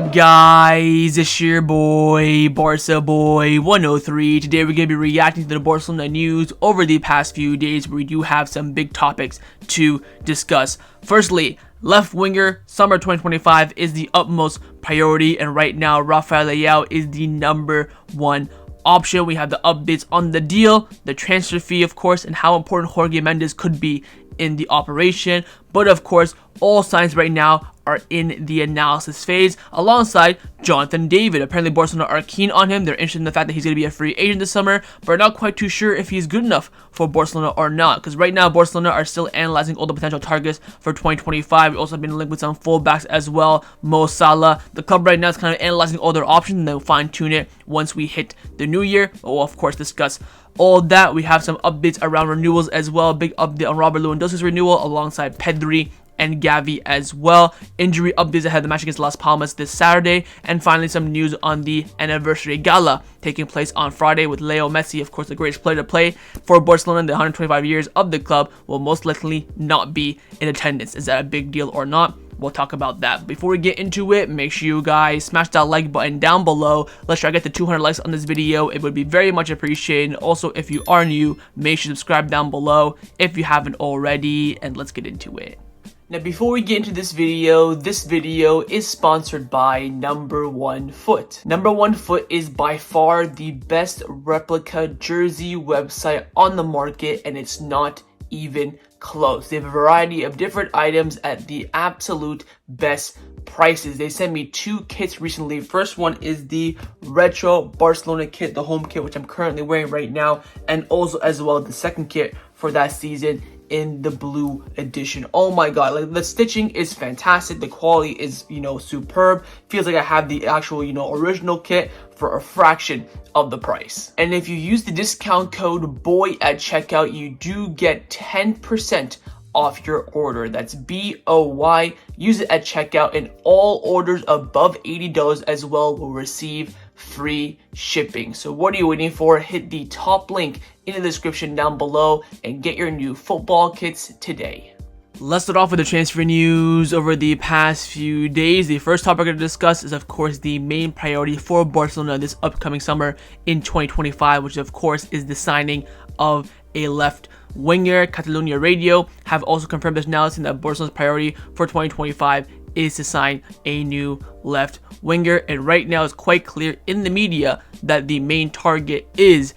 up, guys? It's your boy, Barca Boy 103. Today we're going to be reacting to the Barcelona news over the past few days, where we do have some big topics to discuss. Firstly, left winger summer 2025 is the utmost priority, and right now Rafael Leão is the #1 option. We have the updates on the deal, the transfer fee, of course, and how important Jorge Mendes could be in the operation. But of course, all signs right now are in the analysis phase, alongside Jonathan David. Apparently Barcelona are keen on him. They're interested in the fact that he's going to be a free agent this summer, but are not quite too sure if he's good enough for Barcelona or not, because right now Barcelona are still analyzing all the potential targets for 2025. We also have been linked with some fullbacks as well, Mo Salah. The club right now is kind of analyzing all their options, and they'll fine-tune it once we hit the new year. We'll of course discuss all that. We have some updates around renewals as well. Big update on Robert Lewandowski's renewal alongside Pedri and Gavi as well. Injury updates ahead of the match against Las Palmas this Saturday. And finally, some news on the anniversary gala taking place on Friday with Lionel Messi, of course the greatest player to play for Barcelona in the 125 years of the club, will most likely not be in attendance. Is that a big deal or not? We'll talk about that. Before we get into it, make sure you guys smash that like button down below. Let's try to get to 200 likes on this video. It would be very much appreciated. Also, if you are new, make sure to subscribe down below if you haven't already, and let's get into it. Now, before we get into this video is sponsored by Number One Foot. Number One Foot is by far the best replica jersey website on the market, and it's not even close. They have a variety of different items at the absolute best prices. They sent me 2 kits recently. First one is the retro Barcelona kit, the home kit, which I'm currently wearing right now, and also as well the second kit for that season in the blue edition. Oh my god, like the stitching is fantastic, the quality is, superb. Feels like I have the actual, original kit for a fraction of the price. And if you use the discount code BOY at checkout, you do get 10% off your order. That's BOY. Use it at checkout, and all orders above $80 as well will receive free shipping. So what are you waiting for? Hit the top link in the description down below and get your new football kits today. Let's start off with the transfer news over the past few days. The first topic we're going to discuss is, of course, the main priority for Barcelona this upcoming summer in 2025, which of course is the signing of a left winger. Catalonia Radio have also confirmed this now, saying that Barcelona's priority for 2025 is to sign a new left winger, and right now it's quite clear in the media that the main target is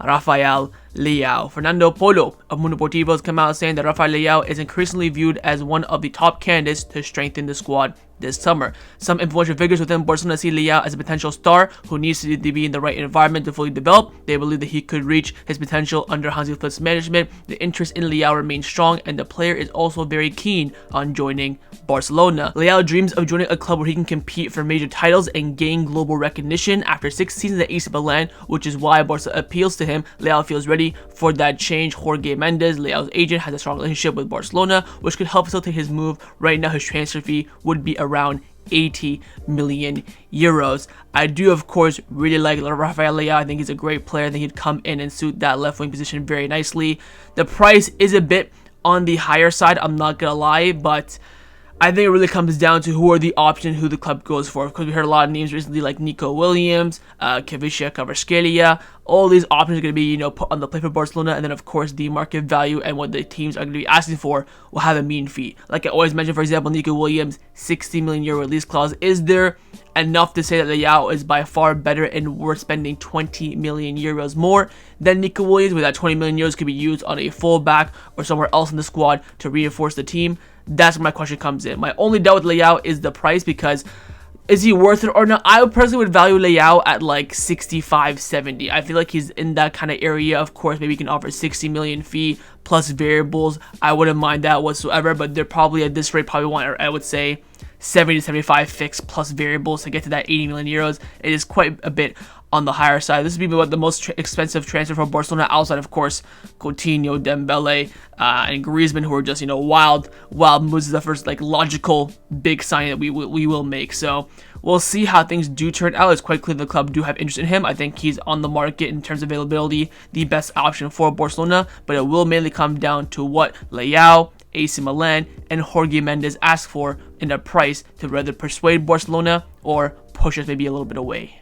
Rafael Leao. Fernando Polo of Mundo Deportivo has come out saying that Rafael Leao is increasingly viewed as one of the top candidates to strengthen the squad this summer. Some influential figures within Barcelona see Leao as a potential star who needs to be in the right environment to fully develop. They believe that he could reach his potential under Hansi Flick's management. The interest in Leao remains strong, and the player is also very keen on joining Barcelona. Leao dreams of joining a club where he can compete for major titles and gain global recognition. After 6 seasons at AC Milan, which is why Barca appeals to him, Leao feels ready for that change. Jorge Mendes, Leao's agent, has a strong relationship with Barcelona, which could help facilitate his move. Right now, his transfer fee would be around 80 million euros. I do, of course, really like Rafael Leao. I think he's a great player. I think he'd come in and suit that left wing position very nicely. The price is a bit on the higher side, I'm not gonna lie, but I think it really comes down to who are the options, who the club goes for. Of course, we heard a lot of names recently like Nico Williams, Kvaratskhelia, Kvaratskhelia. All these options are going to be, put on the plate for Barcelona, and then of course the market value and what the teams are going to be asking for will have a mean fee. Like I always mention, for example, Nico Williams, 60 million euro release clause. Is there enough to say that Leao is by far better and worth spending 20 million euros more than Nico Williams, where that 20 million euros could be used on a fullback or somewhere else in the squad to reinforce the team? That's where my question comes in. My only doubt with Leao is the price, because is he worth it or not? I personally would value Leao at like 65, 70. I feel like he's in that kind of area. Of course, maybe he can offer 60 million fee plus variables. I wouldn't mind that whatsoever, but they're probably at this rate probably want, I would say, 70 to 75 fixed plus variables to get to that 80 million euros. It is quite a bit on the higher side. This would be the most expensive transfer for Barcelona, outside of course Coutinho, Dembele, and Griezmann, who are just wild moves. Is the first logical big sign that we will make. So we'll see how things do turn out. It's quite clear the club do have interest in him. I think he's on the market in terms of availability, the best option for Barcelona, but it will mainly come down to what Leao AC Milan and Jorge Mendes ask for in a price to rather persuade Barcelona or push us maybe a little bit away.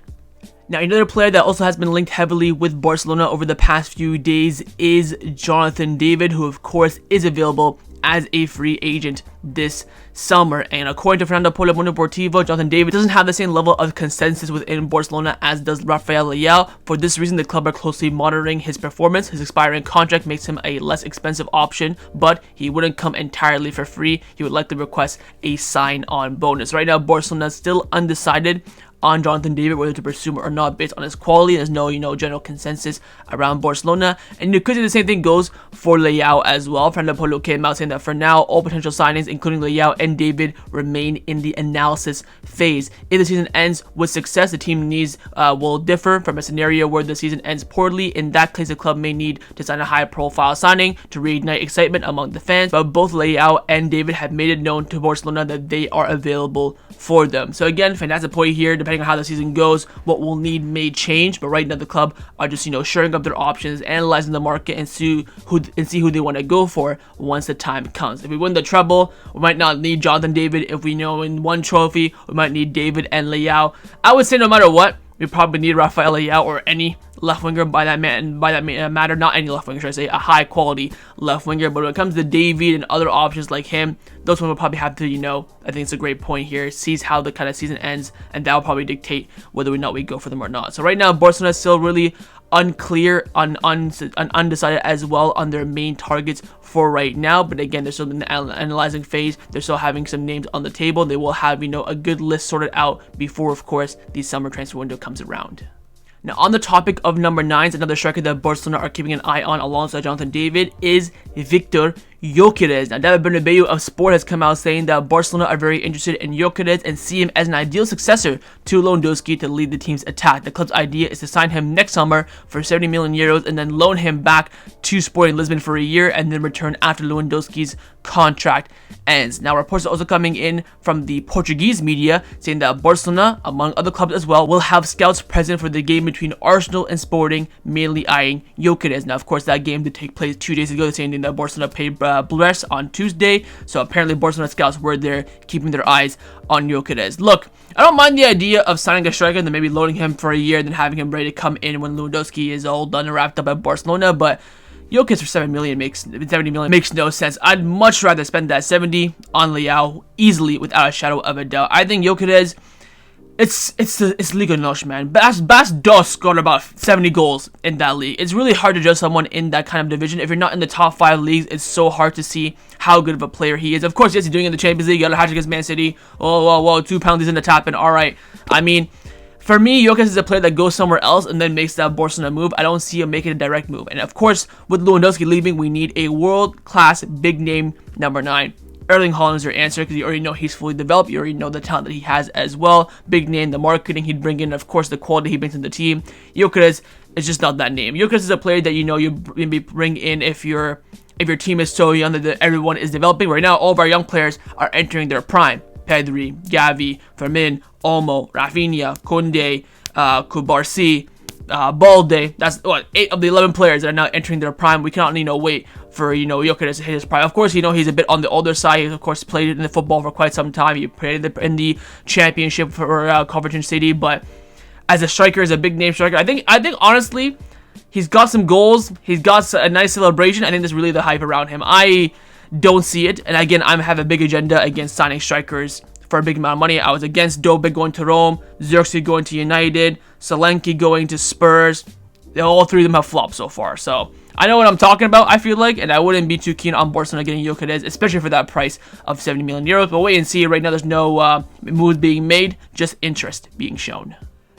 Now, another player that also has been linked heavily with Barcelona over the past few days is Jonathan David, who of course is available as a free agent this summer. And according to Fernando Polo Mundo Deportivo, Jonathan David doesn't have the same level of consensus within Barcelona as does Rafael Leao. For this reason, the club are closely monitoring his performance. His expiring contract makes him a less expensive option, but he wouldn't come entirely for free. He would likely request a sign-on bonus. Right now, Barcelona is still undecided on Jonathan David, whether to pursue him or not based on his quality. There's no, general consensus around Barcelona. And you could say the same thing goes for Leao as well. Fernando Polo came out saying that for now, all potential signings, including Leao and David, remain in the analysis phase. If the season ends with success, the team needs will differ from a scenario where the season ends poorly. In that case, the club may need to sign a high-profile signing to reignite excitement among the fans. But both Leao and David have made it known to Barcelona that they are available for them. So again, fantastic point here. Depending on how the season goes, what we'll need may change, but right now the club are just shoring up their options, analyzing the market, and see who they want to go for once the time comes. If we win the treble, we might not need Jonathan David. If we win one trophy, we might need David and Leao. I would say no matter what, we probably need Rafael Leao or any left winger by that matter, not any left winger, should I say, a high quality left winger. But when it comes to David and other options like him, those ones will probably have to, I think it's a great point here, sees how the kind of season ends, and that will probably dictate whether or not we go for them or not. So right now, Barcelona is still really unclear, undecided as well on their main targets for right now. But again, they're still in the analyzing phase. They're still having some names on the table. They will have, a good list sorted out before, of course, the summer transfer window comes around. Now, on the topic of number 9s, another striker that Barcelona are keeping an eye on alongside Jonathan David is Viktor Gyökeres. Now, David Bernabeu of Sport has come out saying that Barcelona are very interested in Gyökeres and see him as an ideal successor to Lewandowski to lead the team's attack. The club's idea is to sign him next summer for 70 million euros and then loan him back to Sporting Lisbon for a year and then return after Lewandowski's contract ends. Now, reports are also coming in from the Portuguese media saying that Barcelona, among other clubs as well, will have scouts present for the game between Arsenal and Sporting, mainly eyeing Gyökeres. Now, of course, that game did take place 2 days ago, the same thing that Barcelona paid Bless on Tuesday. So apparently Barcelona scouts were there keeping their eyes on Gyökeres. Look, I don't mind the idea of signing a striker and then maybe loading him for a year and then having him ready to come in when Lewandowski is all done and wrapped up at Barcelona, but Gyökeres for 70 million makes no sense. I'd much rather spend that 70 on Leao easily without a shadow of a doubt. I think Gyökeres, it's Liga Nos, man. Bas Dos scored about 70 goals in that league. It's really hard to judge someone in that kind of division. If you're not in the top 5 leagues, it's so hard to see how good of a player he is. Of course, yes, he's doing it in the Champions League. He got a hat-trick against Man City. Whoa, 2 penalties in the tap, and alright. I mean, for me, Gyökeres is a player that goes somewhere else and then makes that Barcelona move. I don't see him making a direct move. And of course, with Lewandowski leaving, we need a world-class, big-name number 9. Erling Haaland is your answer because you already know he's fully developed. You already know the talent that he has as well. Big name, the marketing he'd bring in, of course, the quality he brings in the team. Gyökeres is just not that name. Gyökeres is a player that you maybe bring in if your team is so young that everyone is developing. Right now, all of our young players are entering their prime. Pedri, Gavi, Fermin, Olmo, Rafinha, Koundé, Kubarsi, Balde. That's 8 of the 11 players that are now entering their prime. We cannot wait for Gyökeres to hit his prime. Of course, he's a bit on the older side. He of course played in the football for quite some time. He played in the championship for Coventry City, but as a striker, as a big name striker, I think honestly, he's got some goals. He's got a nice celebration. I think there's really the hype around him. I don't see it, and again, I have a big agenda against signing strikers for a big amount of money. I was against Dobe going to Rome, Xerxes going to United, Solanke going to Spurs. All 3 of them have flopped so far, so I know what I'm talking about, I feel like, and I wouldn't be too keen on Barcelona getting Gyökeres, especially for that price of 70 million euros. But wait and see. Right now, there's no moves being made, just interest being shown.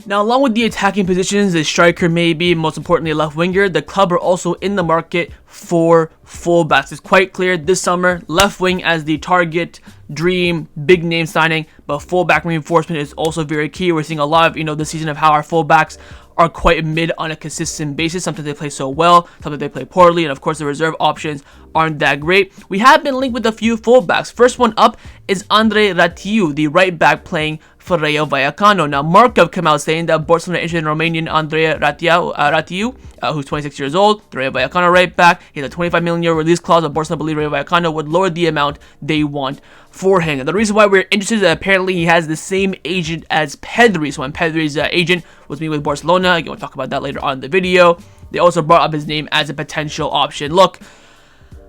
Now, along with the attacking positions, the striker maybe, most importantly a left winger, the club are also in the market for fullbacks. It's quite clear this summer, left wing as the target, dream, big name signing, but fullback reinforcement is also very key. We're seeing a lot of, this season of how our fullbacks are quite mid on a consistent basis. Sometimes they play so well, sometimes they play poorly, and of course the reserve options aren't that great. We have been linked with a few fullbacks. First one up is Andrei Rațiu, the right back playing for Rayo Vallecano. Now, Markov came out saying that Barcelona interested in Romanian Andrei Rațiu, who's 26 years old, the Rayo Vallecano right back. He has a 25 million euro release clause, but Barcelona believe Rayo Vallecano would lower the amount they want for him. And the reason why we're interested is that apparently he has the same agent as Pedri. So when Pedri's agent was meeting with Barcelona, again, we'll talk about that later on in the video, they also brought up his name as a potential option. Look,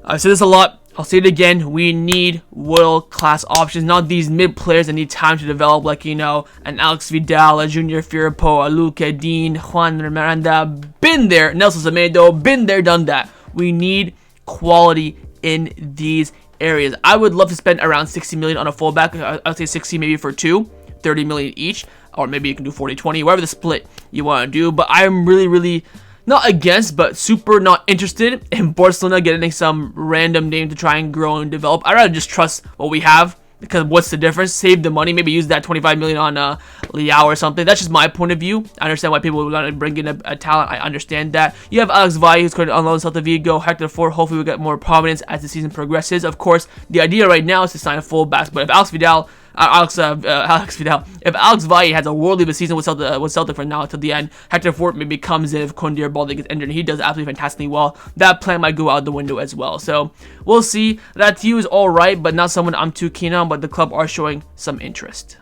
I've said this a lot, I'll say it again, we need world-class options, not these mid-players that need time to develop, like, you know, an Alex Vidal, a Junior Firpo, a Luca Dean, Juan Miranda, been there, Nelson Semedo, been there, done that. We need quality in these areas. I would love to spend around 60 million on a fullback. I'd say 60 maybe for two, 30 million each, or maybe you can do 40-20, whatever the split you want to do, but I'm really not against, but super not interested in Barcelona getting some random name to try and grow and develop. I'd rather just trust what we have, because what's the difference? Save the money, maybe use that 25 million on Leao or something. That's just my point of view. I understand why people would want to bring in a talent. I understand that. You have Alex Valle, who's currently on loan Celta Vigo. Hector Ford, hopefully will get more prominence as the season progresses. Of course, the idea right now is to sign a fullbacks, but if Alex Vidal, if Alex Valle has a worldly of a season with Celtic from now until the end, Hector Ford maybe comes in if Koundé or Balde gets injured and he does absolutely fantastically well. That plan might go out the window as well. So we'll see. Rațiu is alright, but not someone I'm too keen on, but the club are showing some interest.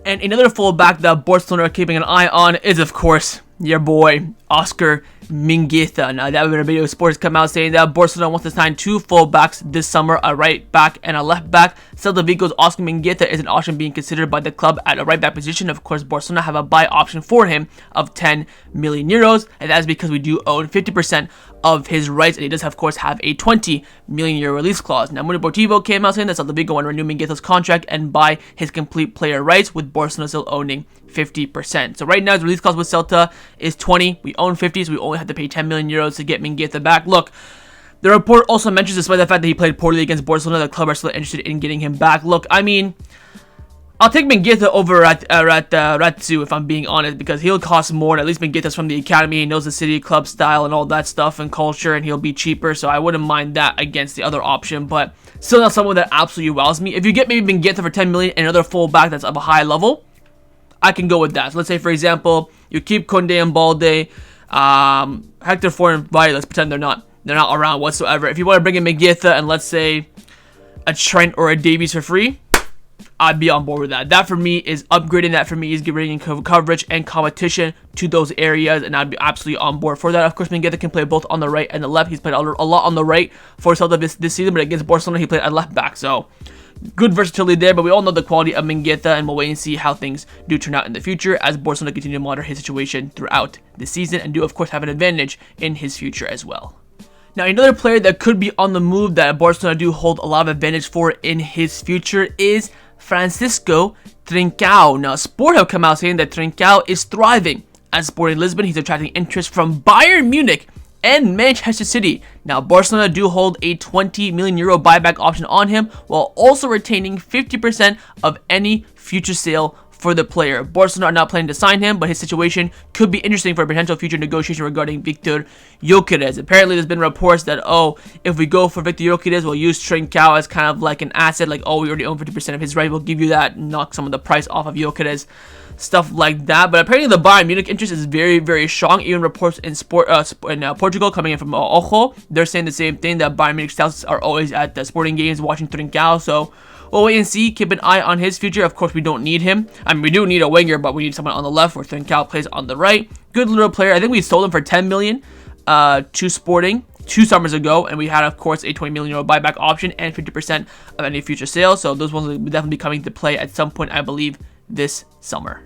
And another fullback that Barcelona are keeping an eye on is, of course, your boy, Oscar Mingueza. Now, that video sports come out saying that Barcelona wants to sign two fullbacks this summer, a right back and a left back. Celta Vigo's Oscar Mingueza is an option being considered by the club at a right back position. Of course, Barcelona have a buy option for him of 10 million euros, and that is because we do own 50% of his rights, and he does, of course, have a 20 million euro release clause. Now, Mundo Deportivo came out saying that Celta Vigo want to renew Mingueza's contract and buy his complete player rights, with Barcelona still owning 50%. So right now, his release clause with Celta is 20. We own 50, so we only have to pay 10 million euros to get Mingueza back. Look, the report also mentions, despite the fact that he played poorly against Barcelona, the club are still interested in getting him back. Look, I mean, I'll take Mingueza over Rațiu, if I'm being honest, because he'll cost more, and at least Mingueza's from the academy, he knows the city club style and all that stuff and culture, and he'll be cheaper, so I wouldn't mind that against the other option, but still not someone that absolutely wows me. If you get maybe Mingueza for 10 million and another fullback that's of a high level, I can go with that. So let's say, for example, you keep Koundé and Balde, Hector Ford and Valle, let's pretend they're not around whatsoever. If you want to bring in Mingueza and let's say a Trent or a Davies for free, I'd be on board with that. That for me is upgrading. That for me is bringing coverage and competition to those areas, and I'd be absolutely on board for that. Of course, Mingueza can play both on the right and the left. He's played a lot on the right for Celta this season, but against Barcelona, he played at left back. So good versatility there, but we all know the quality of Mingueza, and we'll wait and see how things do turn out in the future as Barcelona continue to monitor his situation throughout the season and do, of course, have an advantage in his future as well. Now, another player that could be on the move that Barcelona do hold a lot of advantage for in his future is Fransico Trincao. Now, Sport have come out saying that Trincao is thriving at Sporting Lisbon. He's attracting interest from Bayern Munich and Manchester City. Now, Barcelona do hold a 20 million euro buyback option on him, while also retaining 50% of any future sale for the player. Barcelona are not planning to sign him, but his situation could be interesting for a potential future negotiation regarding Viktor Gyökeres. Apparently, there's been reports that, if we go for Viktor Gyökeres, we'll use Trincao as kind of like an asset, like, we already own 50% of his right, we'll give you that, knock some of the price off of Gyökeres, stuff like that. But apparently the Bayern Munich interest is very, very strong. Even reports in Portugal coming in from Ojo, they're saying the same thing, that Bayern Munich scouts are always at the sporting games watching Trincao. So we'll wait and see, keep an eye on his future. Of course, we don't need him. I mean, we do need a winger, but we need someone on the left where Trincao plays on the right. Good little player. I think we sold him for 10 million to Sporting 2 summers ago, and we had, of course, a 20 million euro buyback option and 50% of any future sales. So those ones will definitely be coming to play at some point, I believe, this summer.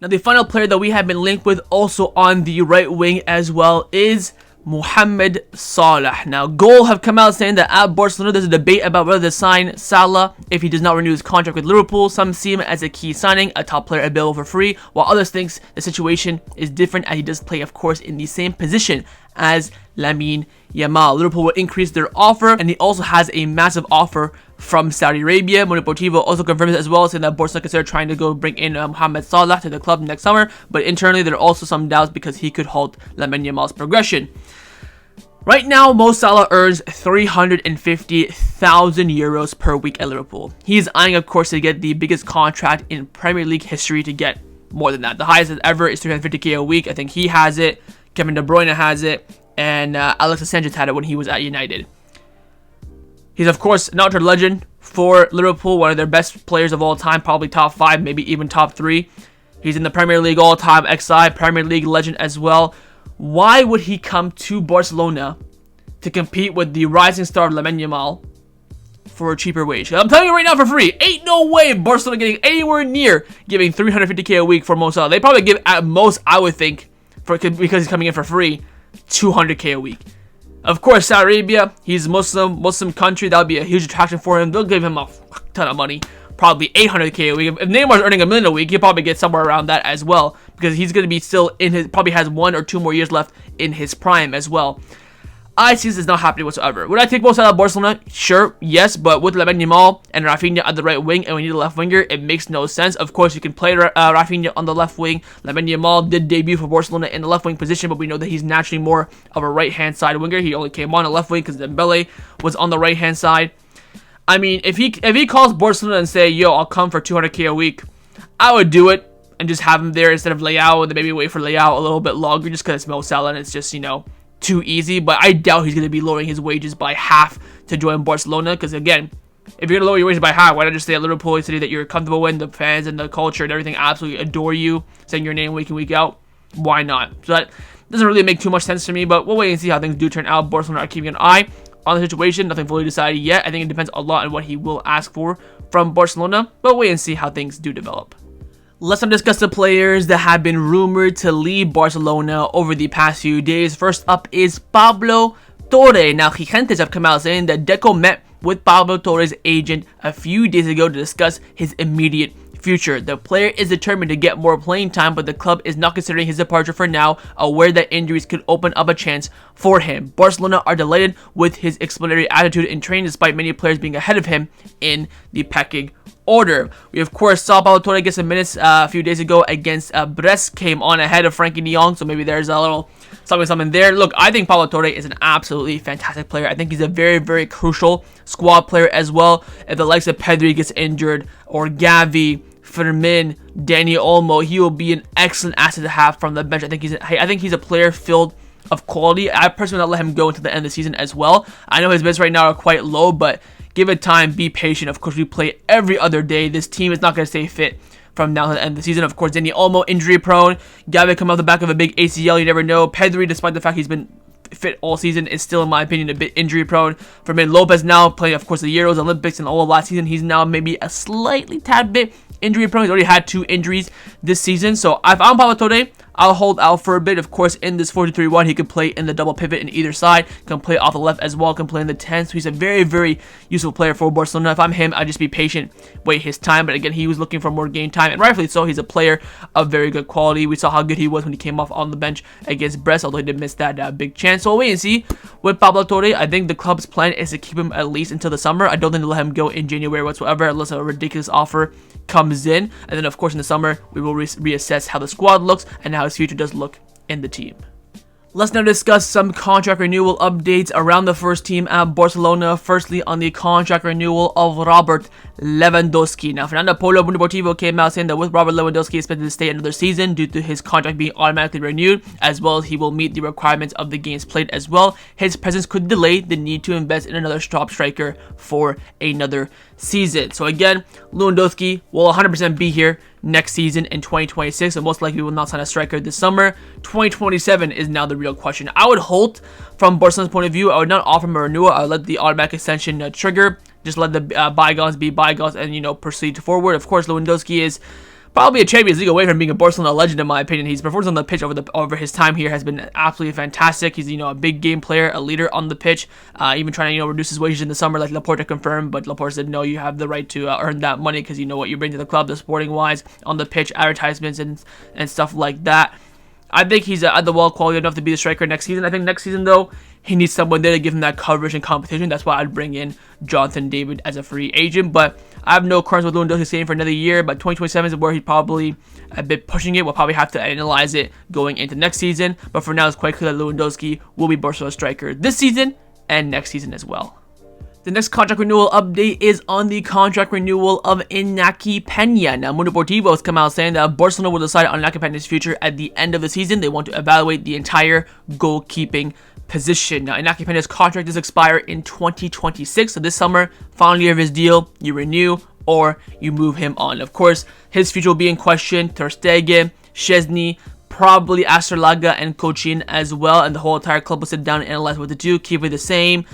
Now, the final player that we have been linked with also on the right wing as well is Mohamed Salah. Now, Goal have come out saying that at Barcelona, there's a debate about whether to sign Salah if he does not renew his contract with Liverpool. Some see him as a key signing, a top player available for free, while others think the situation is different, as he does play, of course, in the same position as Lamine Yamal. Liverpool will increase their offer, and he also has a massive offer from Saudi Arabia. Mundo Deportivo also confirms as well, saying that Barcelona consider trying to go bring in Mohamed Salah to the club next summer, but internally there are also some doubts because he could halt Lamine Yamal's progression. Right now, Mo Salah earns 350,000 euros per week at Liverpool. He is eyeing, of course, to get the biggest contract in Premier League history to get more than that. The highest ever is 350k a week. I think he has it, Kevin De Bruyne has it, and Alexis Sanchez had it when he was at United. He's, of course, an outright legend for Liverpool, one of their best players of all time, probably top 5, maybe even top 3. He's in the Premier League all-time XI, Premier League legend as well. Why would he come to Barcelona to compete with the rising star of Lamine Yamal for a cheaper wage? I'm telling you right now for free, ain't no way Barcelona getting anywhere near giving 350k a week for Mo Salah. They probably give at most, I would think, because he's coming in for free, 200k a week. Of course, Saudi Arabia, he's Muslim country, that would be a huge attraction for him. They'll give him a ton of money, probably 800k a week. If Neymar's earning $1 million a week, he'll probably get somewhere around that as well, because he's going to be still in his, probably has 1 or 2 more years left in his prime as well. I see this is not happening whatsoever. Would I take Mo Salah out of Barcelona? Sure, yes, but with Lamine Yamal and Rafinha at the right wing, and we need a left winger, it makes no sense. Of course, you can play Rafinha on the left wing. Lamine Yamal did debut for Barcelona in the left wing position, but we know that he's naturally more of a right-hand side winger. He only came on the left wing because Dembele was on the right-hand side. I mean, if he calls Barcelona and say, yo, I'll come for 200k a week, I would do it and just have him there instead of Leao, and then maybe wait for Leao a little bit longer just because it's Mo Salah and it's just, you know, too easy. But I doubt he's going to be lowering his wages by half to join Barcelona, because again, if you're going to lower your wages by half, why not just stay at Liverpool, a city that you're comfortable in, the fans and the culture and everything absolutely adore you, saying your name week in, week out? Why not? So that doesn't really make too much sense to me, but we'll wait and see how things do turn out. Barcelona are keeping an eye on the situation. Nothing fully decided yet. I think it depends a lot on what he will ask for from Barcelona, but wait and see how things do develop. Let's now discuss the players that have been rumored to leave Barcelona over the past few days. First up is Pablo Torre. Now, Gigantes have come out saying that Deco met with Pablo Torre's agent a few days ago to discuss his immediate future. The player is determined to get more playing time, but the club is not considering his departure for now, aware that injuries could open up a chance for him. Barcelona are delighted with his explanatory attitude in training, despite many players being ahead of him in the pecking order. We of course saw Pablo Torre get some minutes a few days ago against Brest, came on ahead of Frankie de Jong, so maybe there's a little something there. Look, I think Pablo Torre is an absolutely fantastic player. I think he's a very, very crucial squad player as well. If the likes of Pedri gets injured, or Gavi, Fermin, Dani Olmo, he will be an excellent asset to have from the bench. I think he's a player filled of quality. I personally will not let him go until the end of the season as well. I know his minutes right now are quite low, but give it time, be patient. Of course, we play every other day. This team is not going to stay fit from now to the end of the season. Of course, Dani Olmo, injury prone. Gavi come off the back of a big ACL, you never know. Pedri, despite the fact he's been fit all season, is still, in my opinion, a bit injury prone. Fermin Lopez now playing, of course, the Euros, Olympics, and all of last season. He's now maybe a slightly tad bit injury prone. He's already had 2 injuries this season. So if I'm Pablo Torre, I'll hold out for a bit. Of course, in this 4-2-3-1, he could play in the double pivot in either side, can play off the left as well, can play in the 10. So he's a very, very useful player for Barcelona. If I'm him, I'd just be patient, wait his time. But again, he was looking for more game time, and rightfully so. He's a player of very good quality. We saw how good he was when he came off on the bench against Brest, although he did miss that big chance. So we'll wait and see with Pablo Torre. I think the club's plan is to keep him at least until the summer. I don't think they'll let him go in January whatsoever, unless a ridiculous offer comes in. And then, of course, in the summer, we will reassess how the squad looks and how his future does look in the team. Let's now discuss some contract renewal updates around the first team at Barcelona. Firstly, on the contract renewal of Robert Lewandowski. Now, Fernando Polo Mundo Deportivo came out saying that with Robert Lewandowski expected to stay another season due to his contract being automatically renewed, as well as he will meet the requirements of the games played as well. His presence could delay the need to invest in another top striker for another season. So again, Lewandowski will 100% be here next season in 2026, and most likely will not sign a striker this summer. 2027 is now the real question. I would hold, from Barcelona's point of view, I would not offer him a renewal. I would let the automatic extension trigger. Just let the bygones be bygones and, you know, proceed forward. Of course, Lewandowski is probably a Champions League away from being a Barcelona legend, in my opinion. His performance on the pitch over his time here has been absolutely fantastic. He's, you know, a big game player, a leader on the pitch, even trying to, you know, reduce his wages in the summer, like Laporta confirmed. But Laporta said, no, you have the right to earn that money because you know what you bring to the club, the sporting wise, on the pitch, advertisements and stuff like that. I think he's at the well quality enough to be the striker next season. I think next season, though, he needs someone there to give him that coverage and competition. That's why I'd bring in Jonathan David as a free agent. But I have no concerns with Lewandowski staying for another year. But 2027 is where he's probably a bit pushing it. We'll probably have to analyze it going into next season. But for now, it's quite clear that Lewandowski will be Barcelona's striker this season and next season as well. The next contract renewal update is on the contract renewal of Inaki Pena. Now, Mundo Deportivo has come out saying that Barcelona will decide on Inaki Pena's future at the end of the season. They want to evaluate the entire goalkeeping position. Now, Inaki Pena's contract does expire in 2026, so this summer, final year of his deal, you renew or you move him on. Of course, his future will be in question. Ter Stegen, Szczesny, probably Astrolaga and Cochin as well, and the whole entire club will sit down and analyze what to do, keep it the same.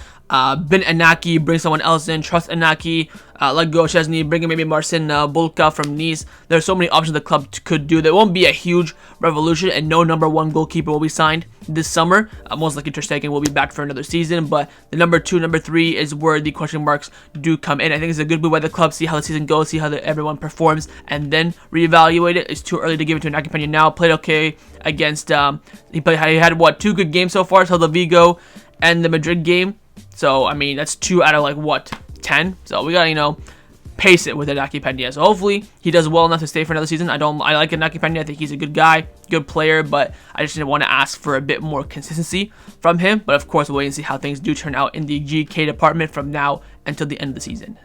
Bin Inaki, bring someone else in, trust Inaki, let go Szczesny, bring in maybe Marcin Bulka from Nice. There's so many options the club could do. There won't be a huge revolution, and no number one goalkeeper will be signed this summer. Most likely Ter Stegen will be back for another season, but the number 2, number 3 is where the question marks do come in. I think it's a good move by the club, see how the season goes, see how everyone performs, and then reevaluate it. It's too early to give it to Inaki Pena now. Played okay against, he had what, 2 good games so far, so the Vigo and the Madrid game. So, I mean, that's 2 out of, like, what, 10? So, we gotta, pace it with Inaki Pena. So, hopefully, he does well enough to stay for another season. I like Inaki Pena. I think he's a good guy, good player, but I just didn't want to ask for a bit more consistency from him. But, of course, we'll wait and see how things do turn out in the GK department from now until the end of the season.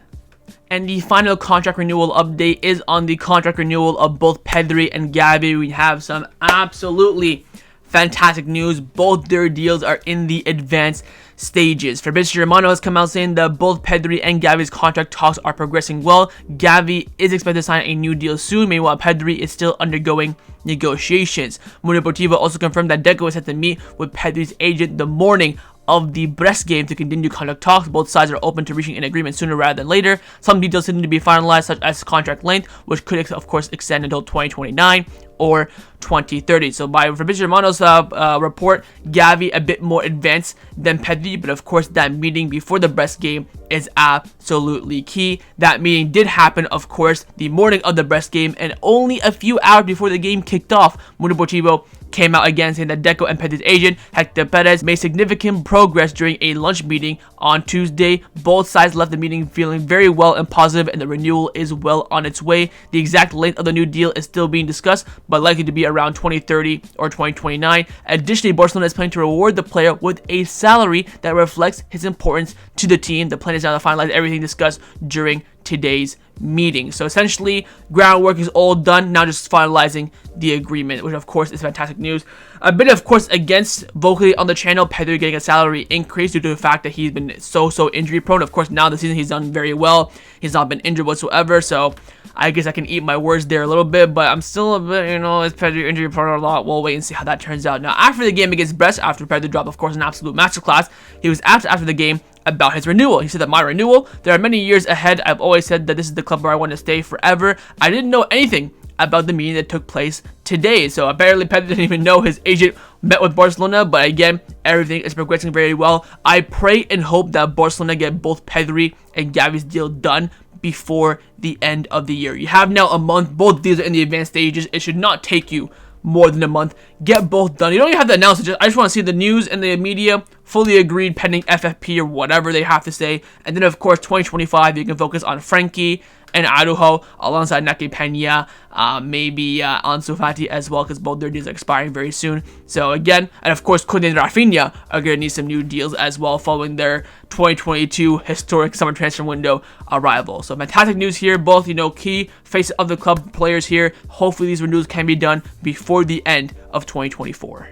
And the final contract renewal update is on the contract renewal of both Pedri and Gavi. We have some absolutely fantastic news. Both their deals are in the advanced stages. Fabrizio Romano has come out saying that both Pedri and Gavi's contract talks are progressing well. Gavi is expected to sign a new deal soon. Meanwhile, Pedri is still undergoing negotiations. Mundo Deportivo also confirmed that Deco is set to meet with Pedri's agent the morning of the Brest game to continue contract talks. Both sides are open to reaching an agreement sooner rather than later. Some details still need to be finalized, such as contract length, which could of course extend until 2029 or 2030. So by Fabrizio Romano's report, Gavi a bit more advanced than Pedri, but of course that meeting before the Brest game is absolutely key. That meeting did happen, of course, the morning of the Brest game, and only a few hours before the game kicked off, Mundo Deportivo came out again saying that Deco and Pedri's agent, Hector Perez, made significant progress during a lunch meeting on Tuesday. Both sides left the meeting feeling very well and positive, and the renewal is well on its way. The exact length of the new deal is still being discussed, but likely to be around 2030 or 2029. Additionally, Barcelona is planning to reward the player with a salary that reflects his importance to the team. The plan is now to finalize everything discussed during today's meeting. So essentially, groundwork is all done, now just finalizing the agreement, which of course is fantastic news. A bit of course against vocally on the channel, Pedri getting a salary increase due to the fact that he's been so injury prone. Of course, now this season he's done very well. He's not been injured whatsoever, so I guess I can eat my words there a little bit, but I'm still a bit, is Pedri injury prone a lot? We'll wait and see how that turns out. Now, after the game against Brest, after Pedri dropped, of course, an absolute masterclass, he was asked after the game about his renewal. He said that my renewal, there are many years ahead. I've always said that this is the club where I want to stay forever. I didn't know anything about the meeting that took place today. So apparently Pedri didn't even know his agent met with Barcelona, but again, everything is progressing very well. I pray and hope that Barcelona get both Pedri and Gavi's deal done before the end of the year. You have now a month. Both deals are in the advanced stages. It should not take you more than a month. Get both done. You don't even have to announce it. I just want to see the news and the media fully agreed pending FFP or whatever they have to say. And then, of course, 2025, you can focus on Frankie and Araujo alongside Inaki Pena, maybe Ansu Fati as well, because both their deals are expiring very soon. So again, and of course, Koundé and Rafinha are going to need some new deals as well following their 2022 historic summer transfer window arrival. So fantastic news here. Both, key faces of the club players here. Hopefully these renewals can be done before the end of 2024.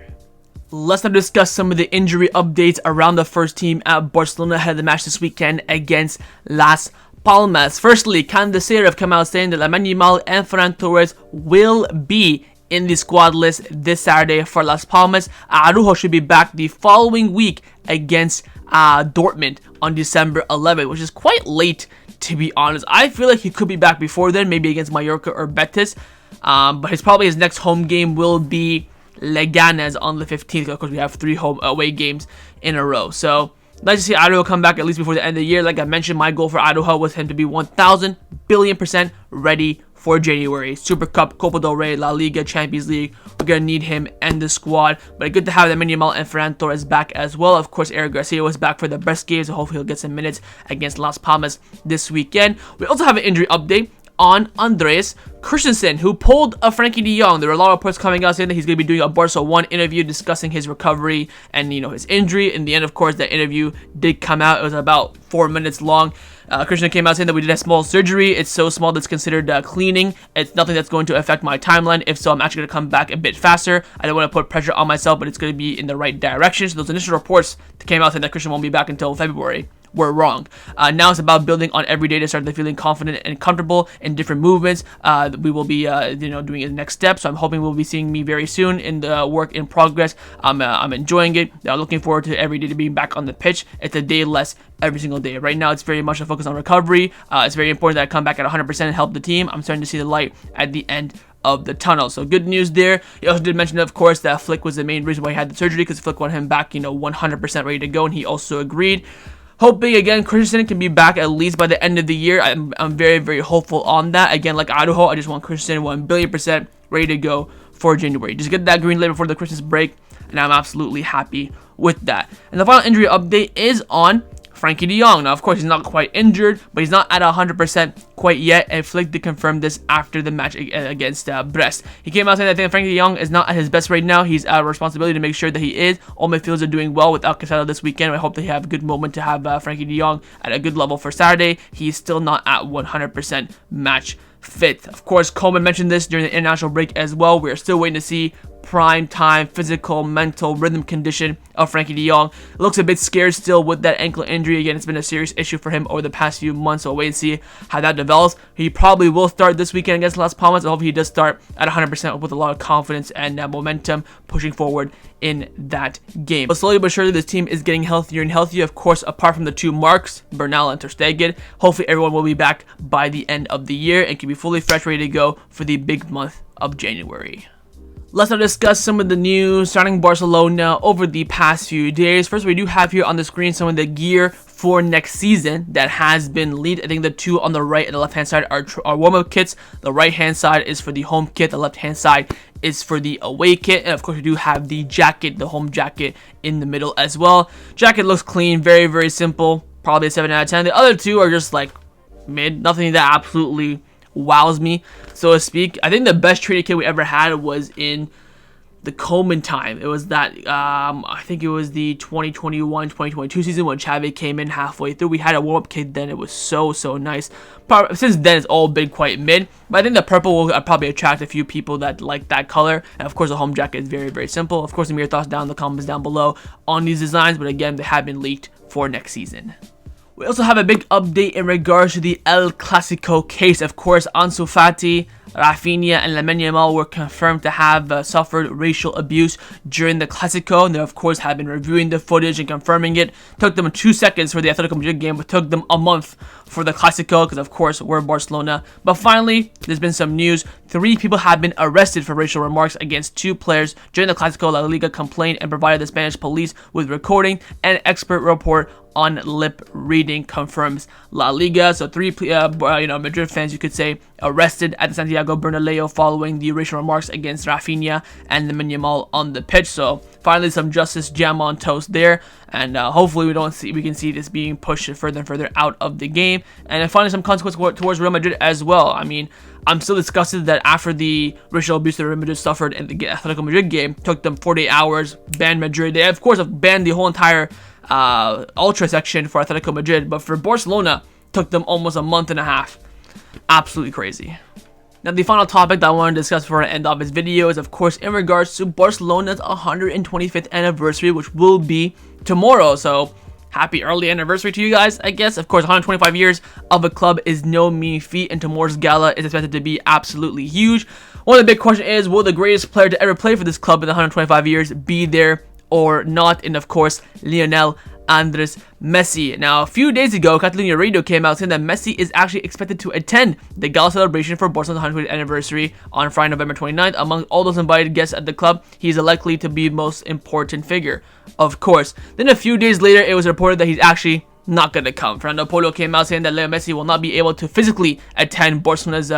Let's now discuss some of the injury updates around the first team at Barcelona ahead of the match this weekend against Las Palmas. Firstly, Candacero have come out saying that Lamine Yamal and Ferran Torres will be in the squad list this Saturday for Las Palmas. Araujo should be back the following week against Dortmund on December 11th, which is quite late, to be honest. I feel like he could be back before then, maybe against Mallorca or Betis, but his next home game will be Leganés on the 15th. Of course, we have 3 home away games in a row, so nice to see Araujo come back at least before the end of the year. Like I mentioned, my goal for Araujo was him to be 1,000 billion% ready for January. Super Cup, Copa del Rey, La Liga, Champions League. We're going to need him and the squad. But good to have Lamine Yamal and Ferran Torres back as well. Of course, Eric Garcia was back for the best game, so hopefully he'll get some minutes against Las Palmas this weekend. We also have an injury update on Andreas Christensen, who pulled a Frankie de Jong. There were a lot of reports coming out saying that he's going to be doing a Barca 1 interview discussing his recovery and, his injury. In the end, of course, that interview did come out. It was about 4 minutes long. Christian came out saying that we did a small surgery. It's so small that it's considered cleaning. It's nothing that's going to affect my timeline. If so, I'm actually going to come back a bit faster. I don't want to put pressure on myself, but it's going to be in the right direction. So those initial reports that came out saying that Christian won't be back until February were wrong. Now it's about building on every day to start feeling confident and comfortable in different movements. We will be, doing the next step. So I'm hoping we'll be seeing me very soon in the work in progress. I'm enjoying it. I'm looking forward to every day to being back on the pitch. It's a day less every single day. Right now, it's very much a focus on recovery. It's very important that I come back at 100% and help the team. I'm starting to see the light at the end of the tunnel. So good news there. He also did mention, of course, that Flick was the main reason why he had the surgery, because Flick wanted him back, 100% ready to go, and he also agreed. Hoping, again, Christensen can be back at least by the end of the year. I'm very, very hopeful on that. Again, like Araujo, I just want Christensen 1,000,000,000% ready to go for January. Just get that green light before the Christmas break, and I'm absolutely happy with that. And the final injury update is on Frankie de Jong. Now, of course, he's not quite injured, but he's not at 100% quite yet, and Flick did confirm this after the match against Brest. He came out saying that I think Frankie de Jong is not at his best right now. He's at a responsibility to make sure that he is. All midfielders are doing well without Casado this weekend. I hope they have a good moment to have Frankie de Jong at a good level for Saturday. He's still not at 100% match fit. Of course, Coleman mentioned this during the international break as well. We're still waiting to see prime time, physical, mental, rhythm condition of Frankie de Jong. Looks a bit scared still with that ankle injury. Again, it's been a serious issue for him over the past few months, so we'll wait and see how that develops. He probably will start this weekend against Las Palmas. I hope he does start at 100% with a lot of confidence and momentum pushing forward in that game. But slowly but surely, this team is getting healthier and healthier. Of course, apart from the two marks, Bernal and Ter Stegen, hopefully everyone will be back by the end of the year and can be fully fresh, ready to go for the big month of January. Let's now discuss some of the news surrounding Barcelona over the past few days. First, we do have here on the screen some of the gear for next season that has been leaked. I think the two on the right and the left-hand side are warm-up kits. The right-hand side is for the home kit. The left-hand side is for the away kit. And of course, we do have the jacket, the home jacket in the middle as well. Jacket looks clean, very, very simple. Probably a 7 out of 10. The other two are just like mid. Nothing that absolutely wows me, so to speak. I think the best traded kit we ever had was in the Coleman time. It was that, I think it was the 2021-2022 season when Xavi came in halfway through. We had a warm-up kit then. It was so nice. Since then, it's all been quite mid, but I think the purple will probably attract a few people that like that color. And of course, the home jacket is very, very simple. Of course, your thoughts down in the comments down below on these designs, but again, they have been leaked for next season. We also have a big update in regards to the El Clasico case. Of course, Ansu Fati, Rafinha, and Lamine Yamal were confirmed to have suffered racial abuse during the Clasico. And they, of course, have been reviewing the footage and confirming it. Took them 2 seconds for the Atletico Madrid game, but took them a month for the Clasico because, of course, we're Barcelona. But finally, there's been some news. 3 people have been arrested for racial remarks against 2 players during the Clasico. La Liga complained and provided the Spanish police with recording and expert report on lip reading, confirms La Liga. So 3 Madrid fans, you could say, arrested at the Santiago Bernabeu following the racial remarks against Rafinha and Lamine Yamal on the pitch. So finally, some justice jam on toast there, and hopefully we can see this being pushed further and further out of the game, and then finally some consequence towards Real Madrid as well. I mean, I'm still disgusted that after the racial abuse that Real Madrid suffered in the Atletico Madrid game, took them 48 hours, banned Madrid. They of course have banned the whole entire ultra section for Atletico Madrid, but for Barcelona, took them almost a month and a half. Absolutely crazy. Now, the final topic that I want to discuss before I end off this video is, of course, in regards to Barcelona's 125th anniversary, which will be tomorrow. So, happy early anniversary to you guys, I guess. Of course, 125 years of a club is no mean feat, and tomorrow's gala is expected to be absolutely huge. One of the big questions is, will the greatest player to ever play for this club in the 125 years be there or not? And of course, Lionel Andrés Messi. Now, a few days ago, Catalunya Radio came out saying that Messi is actually expected to attend the gala celebration for Barcelona's 100th anniversary on Friday, November 29th. Among all those invited guests at the club, he's likely to be the most important figure, of course. Then a few days later, it was reported that he's actually not gonna come. Fernando Polo came out saying that Lionel Messi will not be able to physically attend Barcelona's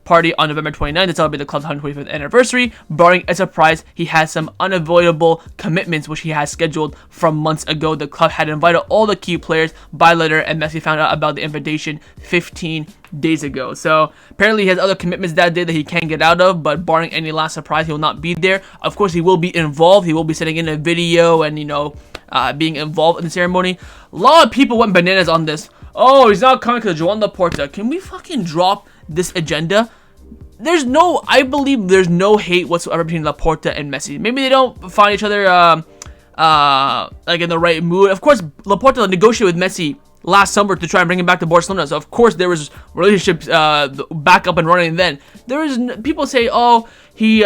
party on November 29th to celebrate the club's 125th anniversary. Barring a surprise, he has some unavoidable commitments which he has scheduled from months ago. The club had invited all the key players by letter, and Messi found out about the invitation 15 days ago. So apparently he has other commitments that day that he can't get out of, but barring any last surprise, he will not be there. Of course, he will be involved. He will be sitting in a video and, you know, being involved in the ceremony. A lot of people went bananas on this. Oh, he's not coming because Joan Laporta. Can we fucking drop this agenda? I believe there's no hate whatsoever between Laporta and Messi. Maybe they don't find each other like in the right mood. Of course, Laporta negotiated with Messi last summer to try and bring him back to Barcelona. So of course there was relationships back up and running then. People say, oh, he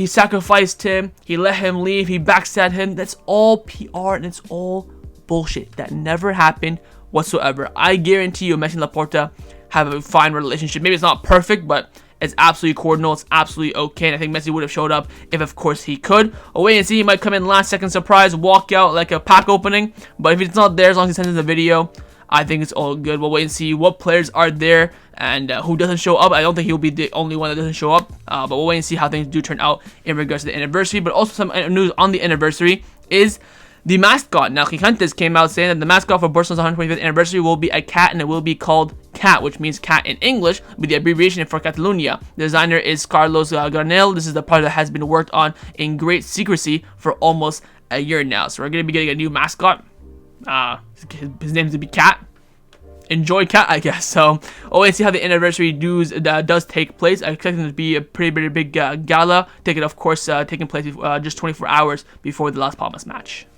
sacrificed him, he let him leave, he backstabbed him. That's all PR and it's all bullshit. That never happened whatsoever. I guarantee you Messi and Laporta have a fine relationship. Maybe it's not perfect, but it's absolutely cordial. It's absolutely okay. And I think Messi would have showed up if, of course, he could. We'll wait and see. He might come in last second surprise, walk out like a pack opening. But if it's not there, as long as he sends in the video, I think it's all good. We'll wait and see what players are there and who doesn't show up. I don't think he'll be the only one that doesn't show up. But we'll wait and see how things do turn out in regards to the anniversary. But also some news on the anniversary is the mascot. Now, Gigantes came out saying that the mascot for Barcelona's 125th anniversary will be a cat, and it will be called Cat, which means cat in English, with the abbreviation for Catalonia. The designer is Carlos Granel. This is the part that has been worked on in great secrecy for almost a year now. So we're going to be getting a new mascot. His name's to be Cat. Enjoy Cat, I guess. So we'll wait and see how the anniversary does take place. I expect it to be a pretty big gala. Taking place just 24 hours before the Las Palmas match.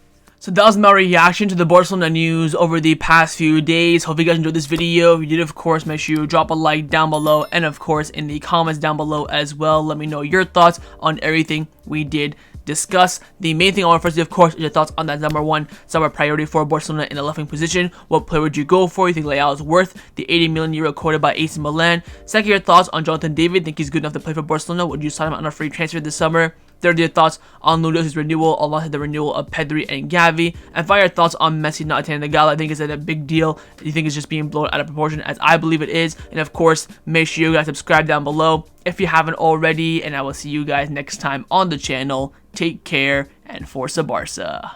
So that was my reaction to the Barcelona news over the past few days. Hope you guys enjoyed this video. If you did, of course, make sure you drop a like down below. And of course, in the comments down below as well, let me know your thoughts on everything we did discuss. The main thing I want to first do, of course, is your thoughts on that number one summer priority for Barcelona in the left wing position. What player would you go for? You think Leao is worth the 80 million euro quoted by AC Milan? Second, your thoughts on Jonathan David. Think he's good enough to play for Barcelona? Would you sign him on a free transfer this summer? Third, your thoughts on Lewandowski's renewal alongside the renewal of Pedri and Gavi. And finally, your thoughts on Messi not attending the Gala. I think it's a big deal. You think it's just being blown out of proportion, as I believe it is. And of course, make sure you guys subscribe down below if you haven't already. And I will see you guys next time on the channel. Take care and Forza Barca.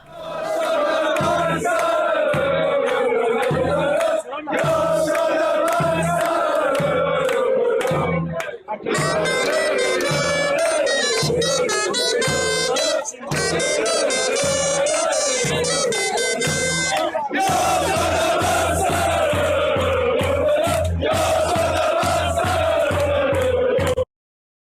Go,